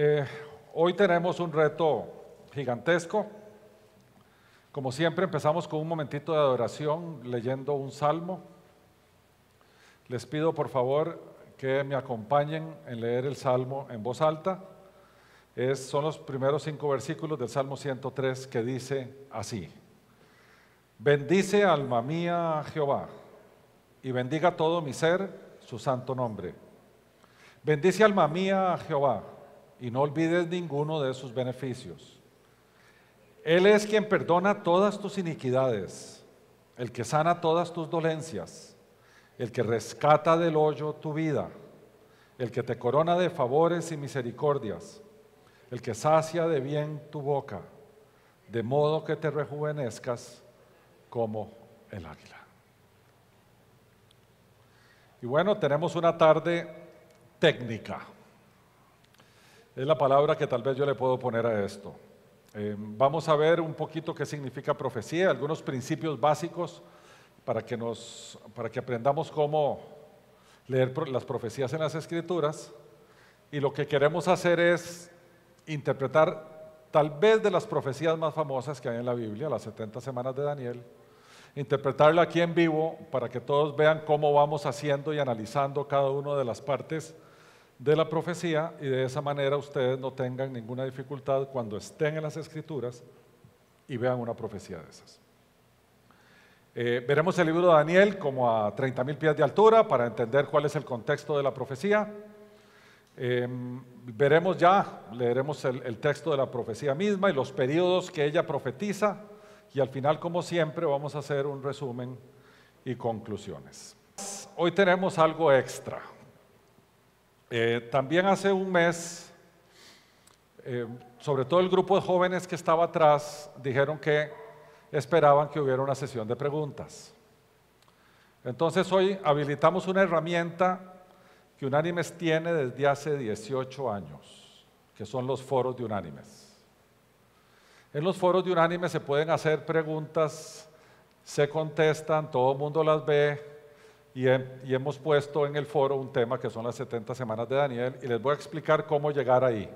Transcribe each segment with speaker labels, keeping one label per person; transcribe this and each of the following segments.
Speaker 1: Eh, Hoy tenemos un reto gigantesco. Como siempre, empezamos con un momentito de adoración leyendo un salmo. Les pido por favor que me acompañen en leer el salmo en voz alta. Son los primeros 5 versículos del Salmo 103 que dice así: Bendice alma mía a Jehová, y bendiga todo mi ser su santo nombre. Bendice alma mía a Jehová, y no olvides ninguno de sus beneficios. Él es quien perdona todas tus iniquidades, el que sana todas tus dolencias, el que rescata del hoyo tu vida, el que te corona de favores y misericordias, el que sacia de bien tu boca, de modo que te rejuvenezcas como el águila. Y bueno, tenemos una tarde técnica. Es la palabra que tal vez yo le puedo poner a esto. Vamos a ver un poquito qué significa profecía, algunos principios básicos para que aprendamos cómo leer las profecías en las Escrituras. Y lo que queremos hacer es interpretar tal vez de las profecías más famosas que hay en la Biblia, las 70 semanas de Daniel, interpretarla aquí en vivo para que todos vean cómo vamos haciendo y analizando cada una de las partes de la profecía, y de esa manera ustedes no tengan ninguna dificultad cuando estén en las Escrituras y vean una profecía de esas. Veremos el libro de Daniel como a 30,000 pies de altura para entender cuál es el contexto de la profecía. Leeremos el texto de la profecía misma y los periodos que ella profetiza, y al final, como siempre, vamos a hacer un resumen y conclusiones. Hoy tenemos algo extra. También hace un mes, sobre todo el grupo de jóvenes que estaba atrás, dijeron que esperaban que hubiera una sesión de preguntas. Entonces hoy habilitamos una herramienta que Unánimes tiene desde hace 18 años, que son los foros de Unánimes. En los foros de Unánimes se pueden hacer preguntas, se contestan, todo el mundo las ve. Y hemos puesto en el foro un tema que son las 70 semanas de Daniel, y les voy a explicar cómo llegar ahí,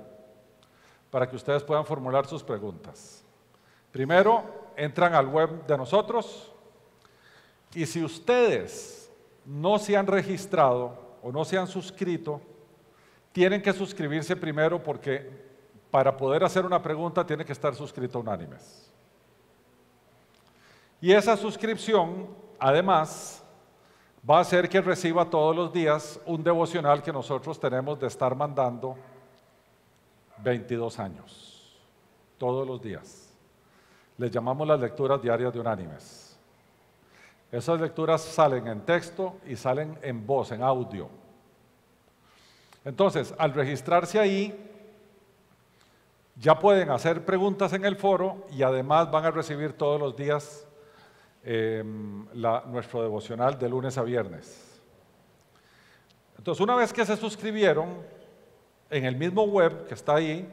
Speaker 1: para que ustedes puedan formular sus preguntas. Primero, entran al web de nosotros, y si ustedes no se han registrado o no se han suscrito, tienen que suscribirse primero, porque para poder hacer una pregunta tiene que estar suscrito a Unánimes. Y esa suscripción, además, va a hacer que reciba todos los días un devocional que nosotros tenemos de estar mandando 22 años, todos los días. Les llamamos las lecturas diarias de Unánimes. Esas lecturas salen en texto y salen en voz, en audio. Entonces, al registrarse ahí, ya pueden hacer preguntas en el foro, y además van a recibir todos los días nuestro devocional de lunes a viernes. Entonces, una vez que se suscribieron, en el mismo web que está ahí,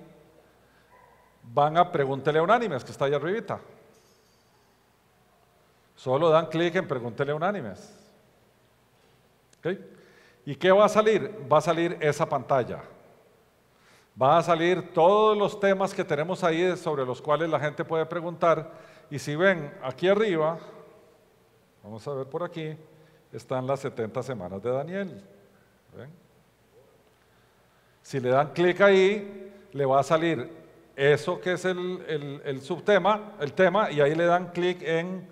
Speaker 1: van a Pregúntele a Unánimes, que está ahí arribita. Solo dan clic en Pregúntele a Unánimes. ¿Okay? ¿Y qué va a salir? Va a salir esa pantalla. Van a salir todos los temas que tenemos ahí sobre los cuales la gente puede preguntar. Y si ven aquí arriba, vamos a ver por aquí, están las 70 semanas de Daniel. ¿Ven? Si le dan clic ahí, le va a salir eso que es el subtema, el tema, y ahí le dan clic en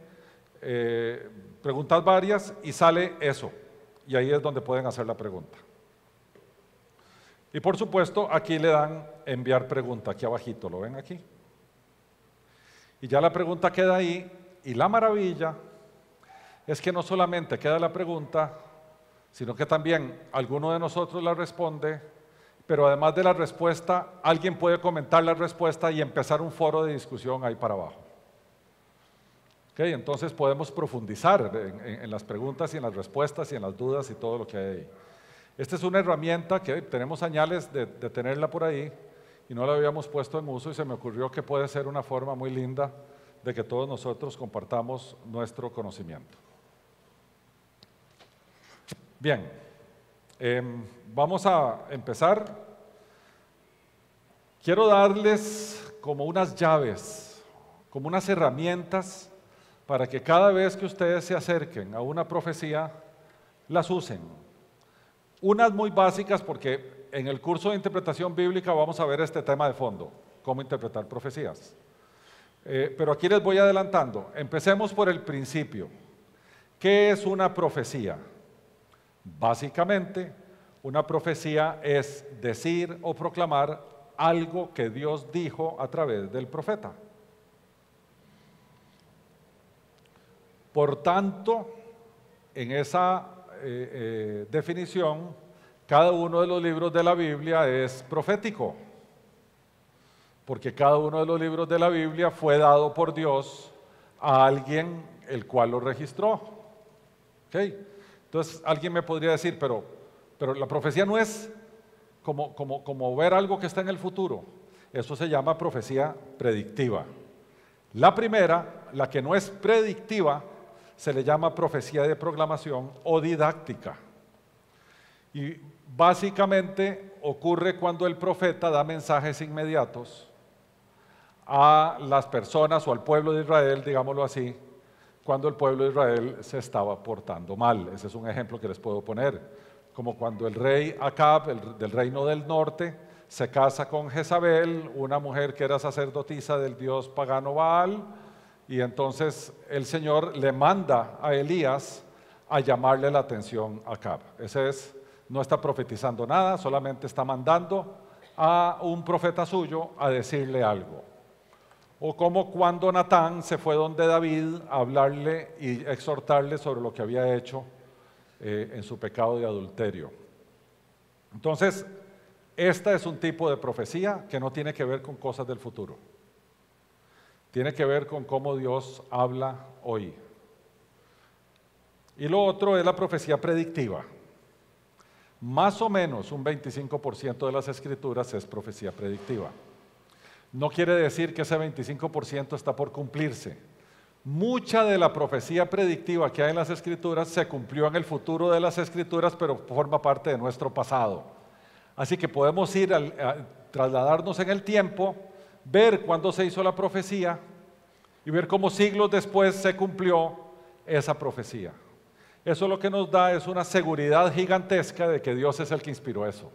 Speaker 1: preguntas varias y sale eso. Y ahí es donde pueden hacer la pregunta. Y por supuesto, aquí le dan enviar pregunta, aquí abajito, ¿lo ven aquí? Y ya la pregunta queda ahí, y la maravilla es que no solamente queda la pregunta, sino que también alguno de nosotros la responde, pero además de la respuesta, alguien puede comentar la respuesta y empezar un foro de discusión ahí para abajo. ¿Okay? Entonces podemos profundizar en las preguntas y en las respuestas y en las dudas y todo lo que hay ahí. Esta es una herramienta que tenemos señales de tenerla por ahí, y no la habíamos puesto en uso, y se me ocurrió que puede ser una forma muy linda de que todos nosotros compartamos nuestro conocimiento. Bien, vamos a empezar Quiero darles como unas llaves, como unas herramientas para que cada vez que ustedes se acerquen a una profecía, las usen. Unas muy básicas porque en el curso de interpretación bíblica vamos a ver este tema de fondo, cómo interpretar profecías. Pero aquí les voy adelantando. Empecemos por el principio. ¿Qué es una profecía? Básicamente, una profecía es decir o proclamar algo que Dios dijo a través del profeta. Por tanto, en esa definición, cada uno de los libros de la Biblia es profético, porque cada uno de los libros de la Biblia fue dado por Dios a alguien el cual lo registró. ¿Okay? Entonces, alguien me podría decir, pero la profecía no es como ver algo que está en el futuro. Eso se llama profecía predictiva. La primera, la que no es predictiva, se le llama profecía de proclamación o didáctica. Y básicamente ocurre cuando el profeta da mensajes inmediatos a las personas o al pueblo de Israel, digámoslo así, cuando el pueblo de Israel se estaba portando mal. Ese es un ejemplo que les puedo poner. Como cuando el rey Acab, del reino del norte, se casa con Jezabel, una mujer que era sacerdotisa del dios pagano Baal, y entonces el Señor le manda a Elías a llamarle la atención a Acab. No está profetizando nada, solamente está mandando a un profeta suyo a decirle algo. O como cuando Natán se fue donde David a hablarle y exhortarle sobre lo que había hecho en su pecado de adulterio. Entonces, esta es un tipo de profecía que no tiene que ver con cosas del futuro. Tiene que ver con cómo Dios habla hoy. Y lo otro es la profecía predictiva. Más o menos un 25% de las escrituras es profecía predictiva. No quiere decir que ese 25% está por cumplirse. Mucha de la profecía predictiva que hay en las escrituras se cumplió en el futuro de las escrituras, pero forma parte de nuestro pasado. Así que podemos ir a trasladarnos en el tiempo, ver cuándo se hizo la profecía y ver cómo siglos después se cumplió esa profecía. Eso lo que nos da es una seguridad gigantesca de que Dios es el que inspiró eso.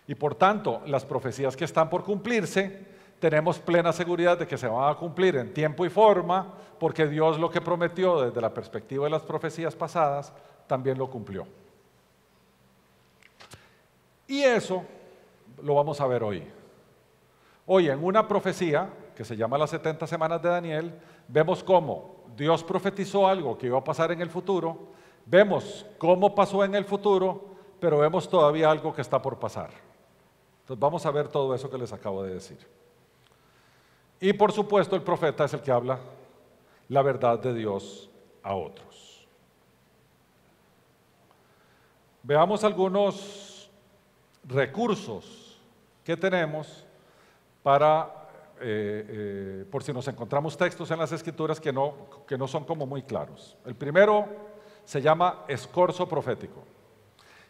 Speaker 1: Y por tanto, las profecías que están por cumplirse, tenemos plena seguridad de que se van a cumplir en tiempo y forma, porque Dios lo que prometió desde la perspectiva de las profecías pasadas, también lo cumplió. Y eso lo vamos a ver hoy. Hoy en una profecía, que se llama las 70 semanas de Daniel, vemos cómo Dios profetizó algo que iba a pasar en el futuro, vemos cómo pasó en el futuro, pero vemos todavía algo que está por pasar. Entonces vamos a ver todo eso que les acabo de decir. Y por supuesto el profeta es el que habla la verdad de Dios a otros. Veamos algunos recursos que tenemos para, por si nos encontramos textos en las escrituras que no son como muy claros. El primero se llama escorzo profético.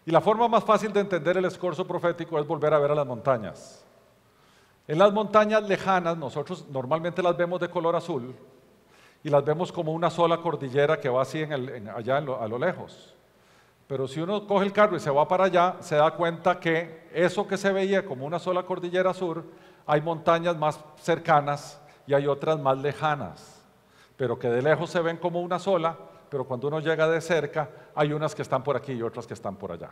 Speaker 1: Y la forma más fácil de entender el escorzo profético es volver a ver a las montañas. En las montañas lejanas nosotros normalmente las vemos de color azul y las vemos como una sola cordillera que va así allá a lo lejos. Pero si uno coge el carro y se va para allá, se da cuenta que eso que se veía como una sola cordillera sur, hay montañas más cercanas y hay otras más lejanas, pero que de lejos se ven como una sola, pero cuando uno llega de cerca, hay unas que están por aquí y otras que están por allá.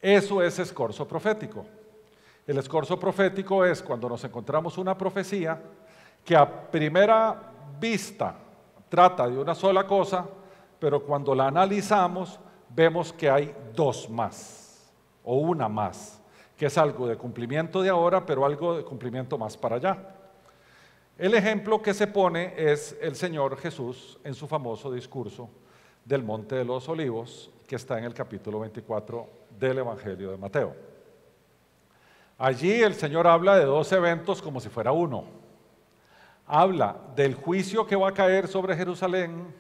Speaker 1: Eso es escorzo profético. El escorzo profético es cuando nos encontramos una profecía que a primera vista trata de una sola cosa, pero cuando la analizamos vemos que hay dos más o una más, que es algo de cumplimiento de ahora, pero algo de cumplimiento más para allá. El ejemplo que se pone es el Señor Jesús en su famoso discurso del Monte de los Olivos, que está en el capítulo 24 del Evangelio de Mateo. Allí el Señor habla de dos eventos como si fuera uno. Habla del juicio que va a caer sobre Jerusalén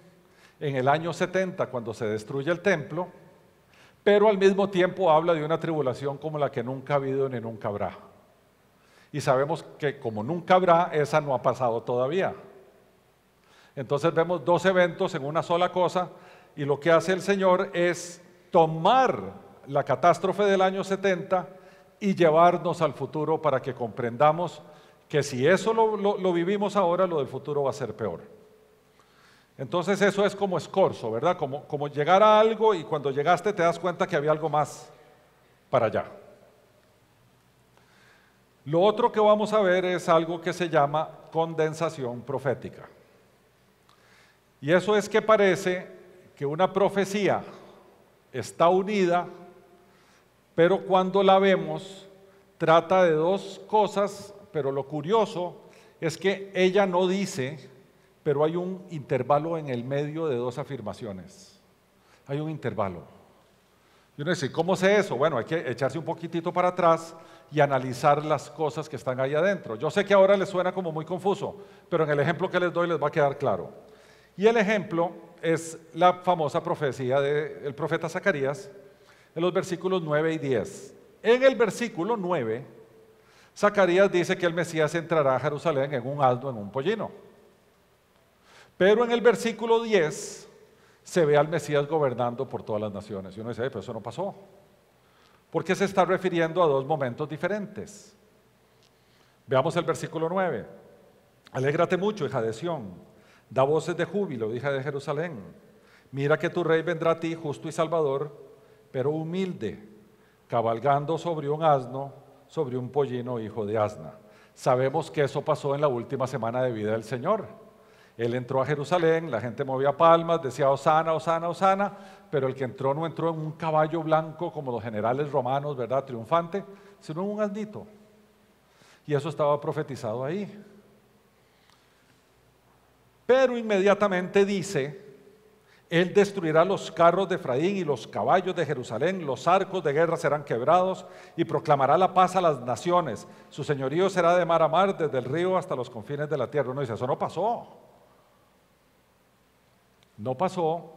Speaker 1: en el año 70, cuando se destruye el templo, pero al mismo tiempo habla de una tribulación como la que nunca ha habido ni nunca habrá. Y sabemos que como nunca habrá, esa no ha pasado todavía. Entonces vemos dos eventos en una sola cosa, y lo que hace el Señor es tomar la catástrofe del año 70 y llevarnos al futuro para que comprendamos que si eso lo vivimos ahora, lo del futuro va a ser peor. Entonces eso es como escorzo, ¿verdad? Como llegar a algo y cuando llegaste te das cuenta que había algo más para allá. Lo otro que vamos a ver es algo que se llama condensación profética. Y eso es que parece que una profecía está unida, pero cuando la vemos trata de dos cosas, pero lo curioso es que ella no dice, pero hay un intervalo en el medio de dos afirmaciones. Hay un intervalo. Y uno dice, ¿cómo sé eso? Bueno, hay que echarse un poquitito para atrás y analizar las cosas que están ahí adentro. Yo sé que ahora les suena como muy confuso, pero en el ejemplo que les doy les va a quedar claro. Y el ejemplo es la famosa profecía del profeta Zacarías en los versículos 9 y 10. En el versículo 9, Zacarías dice que el Mesías entrará a Jerusalén en un asno, en un pollino. Pero en el versículo 10 se ve al Mesías gobernando por todas las naciones. Y uno dice, pero eso no pasó. Porque se está refiriendo a dos momentos diferentes. Veamos el versículo 9. Alégrate mucho, hija de Sión. Da voces de júbilo, hija de Jerusalén. Mira que tu rey vendrá a ti, justo y salvador, pero humilde, cabalgando sobre un asno, sobre un pollino, hijo de asna. Sabemos que eso pasó en la última semana de vida del Señor. Él entró a Jerusalén, la gente movía palmas, decía Hosana, Hosana, Hosana, pero el que entró no entró en un caballo blanco como los generales romanos, ¿verdad?, triunfante, sino en un asnito. Y eso estaba profetizado ahí. Pero inmediatamente dice, Él destruirá los carros de Efraín y los caballos de Jerusalén, los arcos de guerra serán quebrados y proclamará la paz a las naciones. Su señorío será de mar a mar, desde el río hasta los confines de la tierra. Uno dice, eso no pasó. No pasó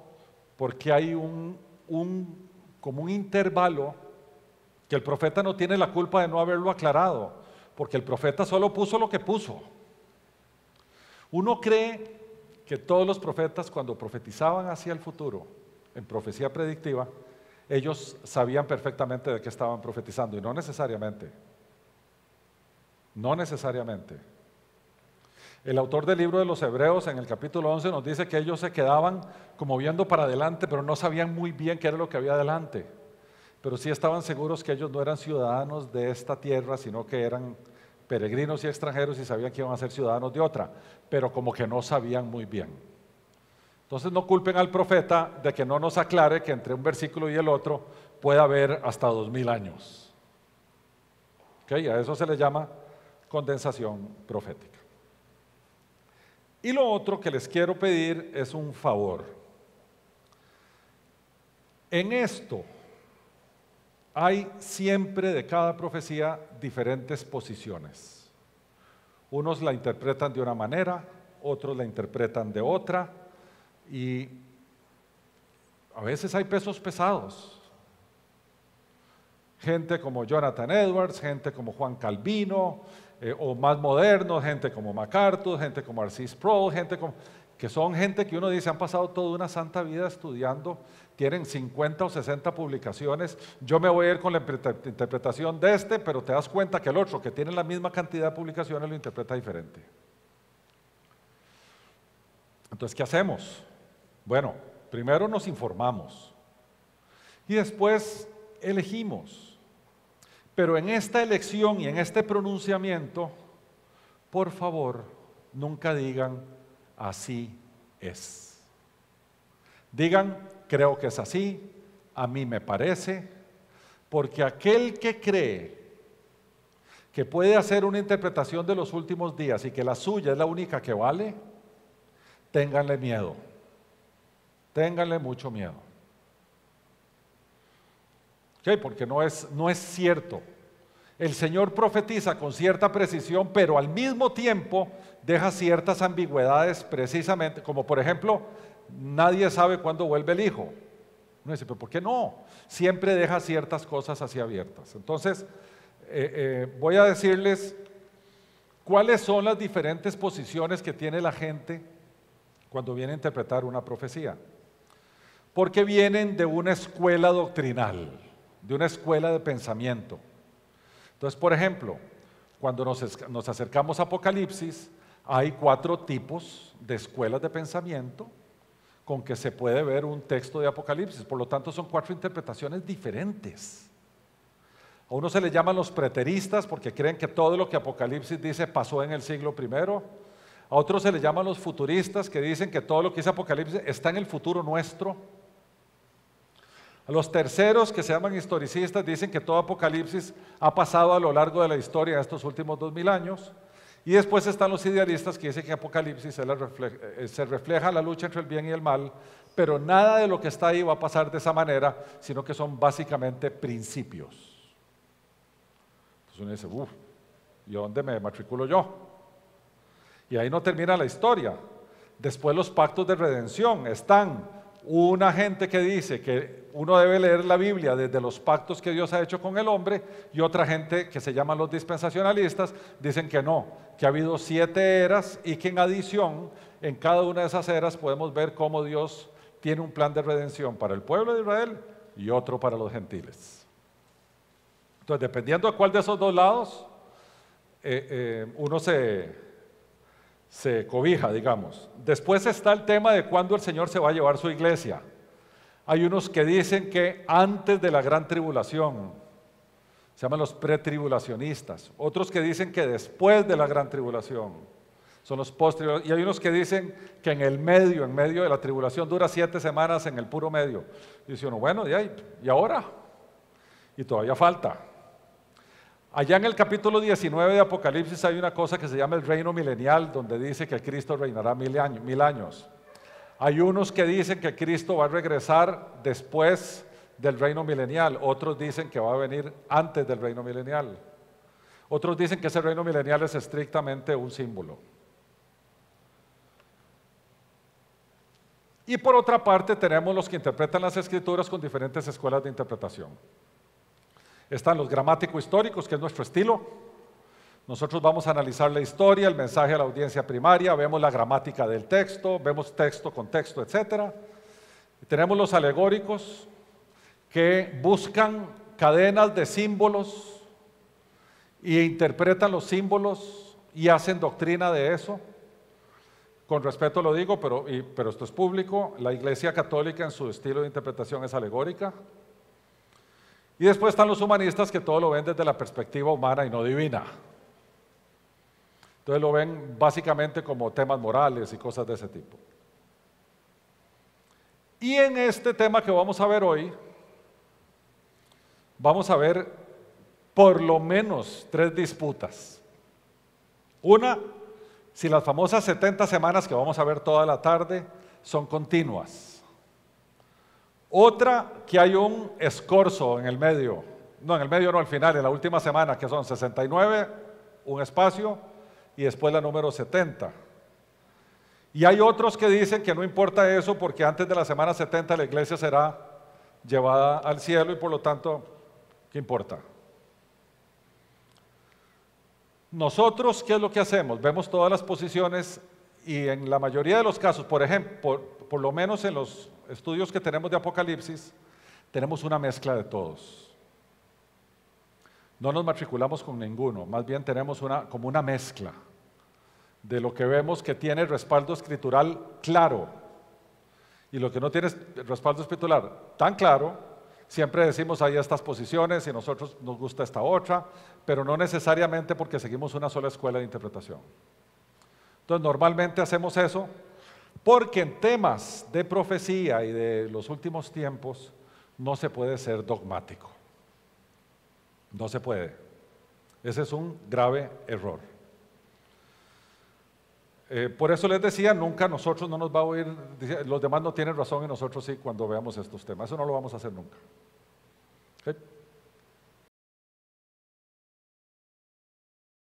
Speaker 1: porque hay como un intervalo que el profeta no tiene la culpa de no haberlo aclarado, porque el profeta solo puso lo que puso. Uno cree que todos los profetas, cuando profetizaban hacia el futuro, en profecía predictiva, ellos sabían perfectamente de qué estaban profetizando, y no necesariamente. No necesariamente. El autor del libro de los Hebreos, en el capítulo 11, nos dice que ellos se quedaban como viendo para adelante, pero no sabían muy bien qué era lo que había adelante. Pero sí estaban seguros que ellos no eran ciudadanos de esta tierra, sino que eran peregrinos y extranjeros y sabían que iban a ser ciudadanos de otra, pero como que no sabían muy bien. Entonces no culpen al profeta de que no nos aclare que entre un versículo y el otro puede haber hasta 2000 años. ¿Okay? A eso se le llama condensación profética. Y lo otro que les quiero pedir es un favor. En esto hay siempre de cada profecía diferentes posiciones. Unos la interpretan de una manera, otros la interpretan de otra, y a veces hay pesos pesados. Gente como Jonathan Edwards, gente como Juan Calvino, o más modernos, gente como MacArthur, gente como R.C. Sproul, que son gente que uno dice han pasado toda una santa vida estudiando, tienen 50 o 60 publicaciones. Yo me voy a ir con la interpretación de este, pero te das cuenta que el otro, que tiene la misma cantidad de publicaciones, lo interpreta diferente. Entonces, ¿qué hacemos? Bueno, primero nos informamos y después elegimos. Pero en esta elección y en este pronunciamiento, por favor, nunca digan así es. Digan, creo que es así, a mí me parece, porque aquel que cree que puede hacer una interpretación de los últimos días y que la suya es la única que vale, ténganle miedo, ténganle mucho miedo. ¿Okay? Porque no es cierto. El Señor profetiza con cierta precisión, pero al mismo tiempo deja ciertas ambigüedades precisamente, como por ejemplo, nadie sabe cuándo vuelve el Hijo. Uno dice, pero ¿por qué no? Siempre deja ciertas cosas así abiertas. Entonces, voy a decirles ¿Cuáles son las diferentes posiciones que tiene la gente cuando viene a interpretar una profecía? Porque vienen de una escuela doctrinal, de una escuela de pensamiento. Entonces, por ejemplo, cuando nos acercamos a Apocalipsis, hay 4 tipos de escuelas de pensamiento con que se puede ver un texto de Apocalipsis. Por lo tanto, son 4 interpretaciones diferentes. A uno se le llaman los preteristas porque creen que todo lo que Apocalipsis dice pasó en el siglo I. A otros se le llaman los futuristas que dicen que todo lo que dice Apocalipsis está en el futuro nuestro. A los terceros, que se llaman historicistas, dicen que todo Apocalipsis ha pasado a lo largo de la historia de estos últimos 2000 años. Y después están los idealistas que dicen que Apocalipsis se refleja la lucha entre el bien y el mal, pero nada de lo que está ahí va a pasar de esa manera, sino que son básicamente principios. Entonces uno dice, ¿y dónde me matriculo yo? Y ahí no termina la historia. Después los pactos de redención están. Una gente que dice que uno debe leer la Biblia desde los pactos que Dios ha hecho con el hombre, y otra gente que se llaman los dispensacionalistas dicen que no, que ha habido 7 eras y que en adición en cada una de esas eras podemos ver cómo Dios tiene un plan de redención para el pueblo de Israel y otro para los gentiles. Entonces, dependiendo de cuál de esos dos lados uno se cobija, digamos. Después está el tema de cuándo el Señor se va a llevar su iglesia. Hay unos que dicen que antes de la gran tribulación, se llaman los pretribulacionistas. Otros que dicen que después de la gran tribulación, son los post-tribulacionistas. Y hay unos que dicen que en medio de la tribulación dura 7 semanas en el puro medio. Y dice uno, bueno, ¿y ahora? Y todavía falta. Allá en el capítulo 19 de Apocalipsis hay una cosa que se llama el reino milenial, donde dice que Cristo reinará 1000 años. Hay unos que dicen que Cristo va a regresar después del reino milenial, otros dicen que va a venir antes del reino milenial. Otros dicen que ese reino milenial es estrictamente un símbolo. Y por otra parte tenemos los que interpretan las escrituras con diferentes escuelas de interpretación. Están los gramático-históricos, que es nuestro estilo. Nosotros vamos a analizar la historia, el mensaje a la audiencia primaria, vemos la gramática del texto, vemos texto, contexto, etc. Y tenemos los alegóricos, que buscan cadenas de símbolos e interpretan los símbolos y hacen doctrina de eso. Con respeto lo digo, pero esto es público. La Iglesia Católica en su estilo de interpretación es alegórica. Y después están los humanistas que todo lo ven desde la perspectiva humana y no divina. Entonces lo ven básicamente como temas morales y cosas de ese tipo. Y en este tema que vamos a ver hoy, vamos a ver por lo menos 3 disputas. Una, si las famosas 70 semanas que vamos a ver toda la tarde son continuas. Otra, que hay un escorzo en el medio, no, al final, en la última semana, que son 69, un espacio, y después la número 70. Y hay otros que dicen que no importa eso, porque antes de la semana 70 la iglesia será llevada al cielo y por lo tanto, ¿qué importa? Nosotros, ¿qué es lo que hacemos? Vemos todas las posiciones y en la mayoría de los casos, por ejemplo, por lo menos en los estudios que tenemos de Apocalipsis, tenemos una mezcla de todos. No nos matriculamos con ninguno, más bien tenemos como una mezcla de lo que vemos que tiene respaldo escritural claro y lo que no tiene respaldo escritural tan claro. Siempre decimos hay estas posiciones y nosotros nos gusta esta otra, pero no necesariamente porque seguimos una sola escuela de interpretación. Entonces normalmente hacemos eso porque en temas de profecía y de los últimos tiempos no se puede ser dogmático. No se puede. Ese es un grave error. Por eso les decía, nunca nosotros no nos va a oír, los demás no tienen razón y nosotros sí cuando veamos estos temas. Eso no lo vamos a hacer nunca. ¿Okay?